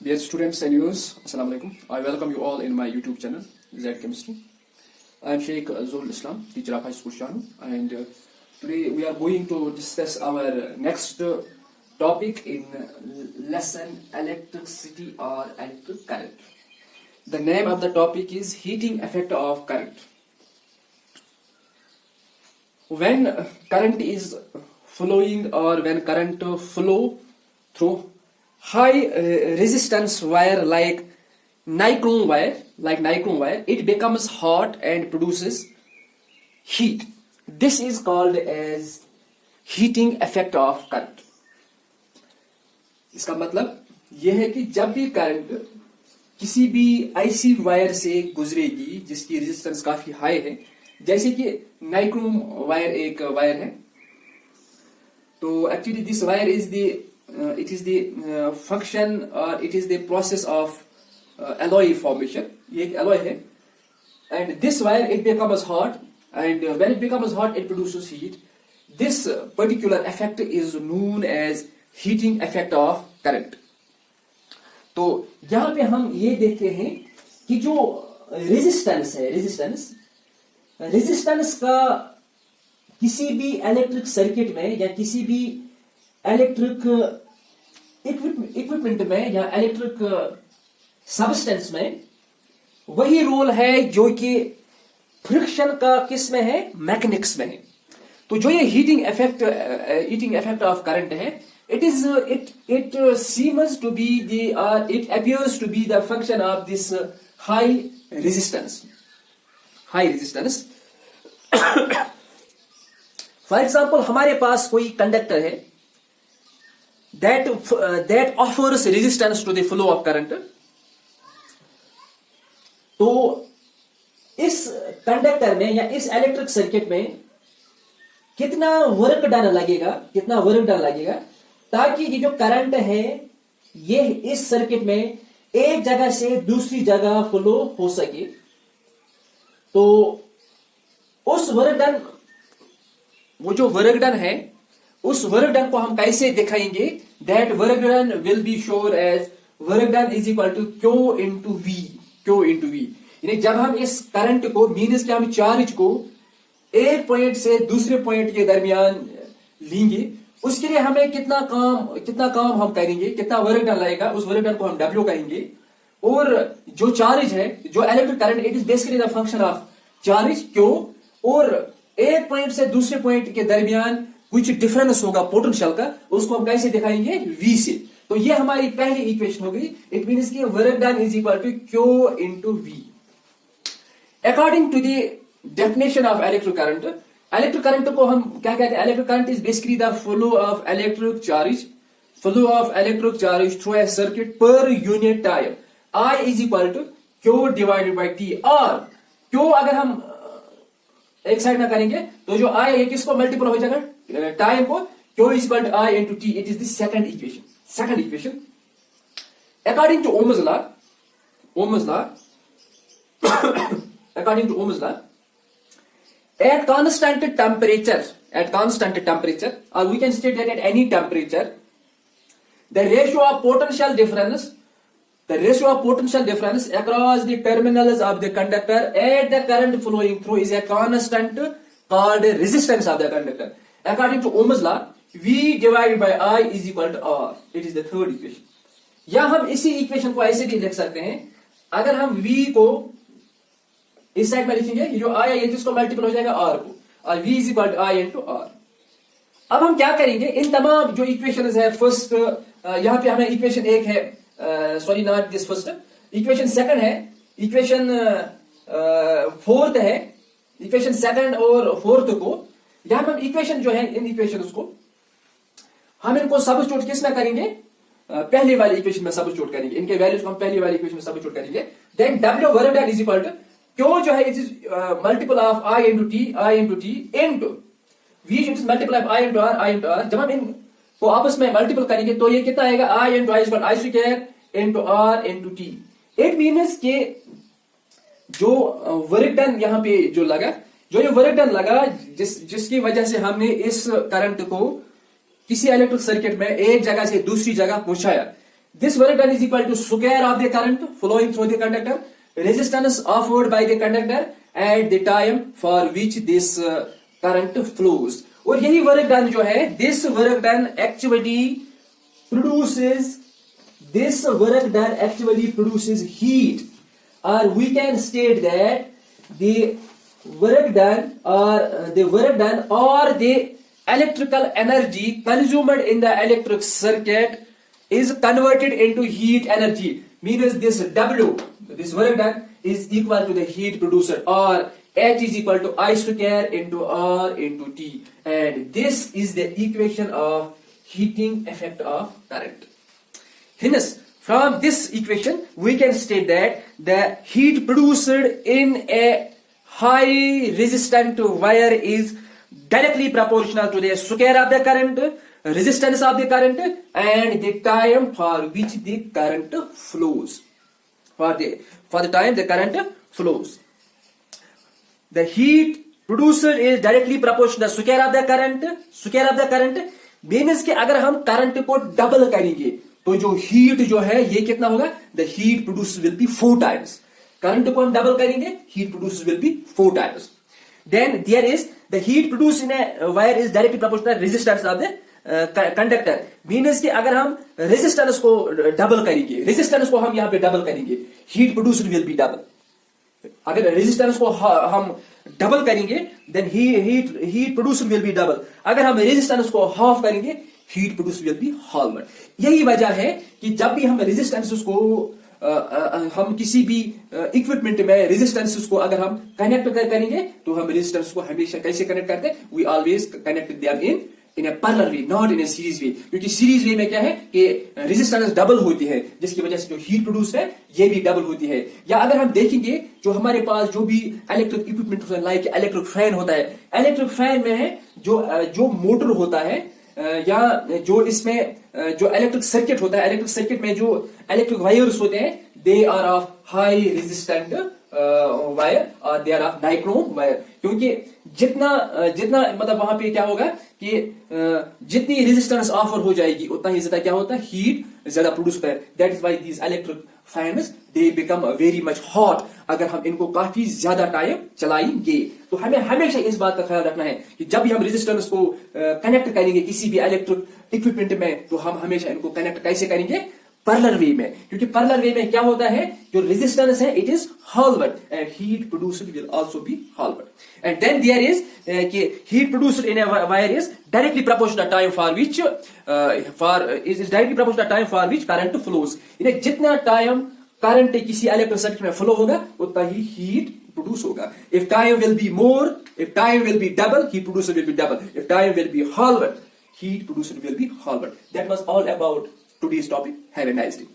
Dear students and viewers, Assalamu alaikum. I welcome you all in my YouTube channel, Z Chemistry. I am Sheikh Zuhul Islam, teacher of High School Shanu, and today we are going to discuss our next topic in lesson electricity or electric current. The name of the topic is heating effect of current. When current is flowing or when current flow through high resistance wire like nichrome wire, it becomes hot and produces heat. This is called as heating effect of current. इसका मतलब यह है कि जब भी current किसी भी ऐसी वायर से गुजरेगी जिसकी रेजिस्टेंस काफी हाई है, जैसे कि नाइक्रोम वायर एक वायर है, तो actually this wire is the it is the function or it is the process of alloy formation. ये एक alloy है, and this wire it becomes hot, and when it becomes hot it produces heat. This particular effect is known as heating effect of current. तो यहाँ पे हम ये देखते हैं कि जो रेजिस्टेंस है, रेजिस्टेंस का किसी भी इलेक्ट्रिक सर्किट में या किसी भी इलेक्ट्रिक इक्विपमेंट में या इलेक्ट्रिक सबस्टेंस में वही रोल है जो कि फ्रिक्शन का किस में है, मैकेनिक्स में है. तो जो ये हीटिंग इफेक्ट ऑफ करंट है, it seems to be it appears to be the function of this high resistance. For example, हमारे पास कोई कंडक्टर है that offers resistance to the flow of current. तो इस कंडक्टर में या इस इलेक्ट्रिक सर्किट में कितना वर्क डन लगेगा ताकि ये जो करंट है ये इस सर्किट में एक जगह से दूसरी जगह फ्लो हो सके. तो उस वर्क डन, वो जो वर्क डन है, उस वर्क डन को हम कैसे दिखाएंगे? That work done will be shown as work done is equal to Q into V. यानी जब हम इस करंट को, मीन्स कि हम चार्ज को एक पॉइंट से दूसरे पॉइंट के दरमियान लेंगे, उसके लिए हमें कितना काम हम करेंगे, कितना वर्क डन लगेगा, उस वर्क डन को हम W कहेंगे. और जो चार्ज है, जो electric current, it is basically the function of charge Q, और एक पॉइंट से दूसरे पॉइंट के दरमियान कुछ डिफरेंस होगा पोटेंशियल का, उसको हम कैसे दिखाएंगे? V से. तो ये हमारी पहली इक्वेशन हो गई. इट मीन्स कि work done is equal to Q into V. According to the definition of electric current को हम क्या कहते हैं? Electric current is basically the flow of electric charge through a circuit per unit time. I is equal to Q divided by T. और Q अगर हम एक side में करेंगे तो जो I है किसको मल्टीपल हो जाएगा? टाइम को. Q is equal to I into T. It is the second equation. According to Ohm's law, at constant temperature, or we can state that at any temperature, the ratio of potential difference across the terminals of the conductor at the current flowing through is a constant called resistance of the conductor. According to Ohm's law, V divided by I is equal to R. It is the third equation. या हम इसी equation को ऐसे भी लिख सकते हैं. अगर हम V को इस साइड में लिखेंगे, जो I है किसको मल्टीपल हो जाएगा? R को, और V is equal to I into R. अब हम क्या करेंगे? इन तमाम जो इक्वेशंस है, फर्स्ट यहां पे हमें इक्वेशन एक है, sorry not this first, equation second है, इक्वेशन फोर्थ है, इक्वेशन सेकंड और फोर्थ को यहां पर इक्वेशन जो है, इन इक्वेशंस को हम इनको सब्स्टिट्यूट किस में करेंगे? पहले वाली इक्वेशन में सब्स्टिट्यूट करेंगे. इनके वैल्यूज को हम पहली वाली इक्वेशन में सब्स्टिट्यूट करेंगे. Then W work done is equal to Q जो है it is multiple of I into T into V, it is multiple of I into R. जब हम इनको आपस में मल्टीपल करेंगे तो ये कितना आएगा? I into I square I square into R into T. It means के जो वर्क डन यहाँ पे जो लगा, जो ये वर्क डन लगा, जिसकी वजह से हमने इस करंट को किसी इलेक्ट्रिक सर्किट में एक जगह से दूसरी जगह पहुंचाया, This work done is equal to square of the current flowing through the conductor, resistance offered by the conductor, and the time for which this current flows. और यही work done जो है, this work done actually produces heat, or we can state that the work done or the electrical energy consumed in the electric circuit is converted into heat energy. Means this W, this work done is equal to the heat produced, or H is equal to I square into R into T, and this is the equation of heating effect of current. Hence, from this equation we can state that the heat produced in a high resistant wire is directly proportional to the square of the current, resistance of the current, and the time for which the current flows. For the time the current flows. The heat produced is directly proportional to square of the current. Means कि अगर हम current को double करेंगे तो जो heat जो है ये कितना होगा? The heat produced will be 4 times. Current को हम डबल करेंगे, heat produced will be 4 times. Then there is the heat produced in a wire is directly proportional to resistance of the conductor. Means कि अगर हम resistance को double करेंगे, resistance को हम यहाँ पे डबल करेंगे, heat produced will be double. अगर रेजिस्टेंस को हम डबल करेंगे then heat produce will be double. अगर हम रेजिस्टेंस को हाफ करेंगे heat produce will be half. यही वजह है कि जब भी हम रेजिस्टेंस को हम किसी भी इक्विपमेंट में रेजिस्टेंस को अगर हम कनेक्ट करेंगे तो हम रेजिस्टेंस को हमेशा कैसे कनेक्ट करते हैं? We always connect them in a parallel way, not in a series way. क्योंकि सीरीज वे में क्या है कि रेजिस्टेंस डबल होती है, जिसकी वजह से जो हीट प्रोड्यूस है ये भी डबल होती है. या अगर हम देखेंगे जो हमारे पास जो भी इलेक्ट्रिक इक्विपमेंट होता है, लाइक इलेक्ट्रिक फैन होता है, इलेक्ट्रिक फैन में है जो मोटर होता है या जो इसमें जो इलेक्ट्रिक सर्किट होता है, इलेक्ट्रिक सर्किट में जो इलेक्ट्रिक वायर्स होते हैं they are of high resistant wire और they are of dichrome wire. क्योंकि जितना मतलब वहां पे क्या होगा कि जितनी रेजिस्टेंस ऑफर हो जाएगी उतना ही ज्यादा क्या होता है? हीट ज्यादा प्रोड्यूस होता है. That is why these electric fans they become very much hot अगर हम इनको काफी ज्यादा टाइम चलाएंगे. तो हमें हमेशा इस बात का ख्याल रखना है कि जब भी हम रेजिस्टेंस को कनेक्ट करेंगे किसी भी इलेक्ट्रिक इक्विपमेंट में तो हम हमेशा इनको कनेक्ट कैसे करेंगे? पैरेलल वे में. क्योंकि पैरेलल वे में क्या होता है? जो रेजिस्टेंस है it is halved and heat produced will also be halved. And then there is कि heat produced in a wire is directly proportional time for which current flows. जितना टाइम करंट किसी electric circuit में flow होगा उतना ही heat produce होगा. If time will be more, if time will be double, heat produce will be double. If time will be halved, heat produced will be halved. That was all about today's topic. Have a nice day.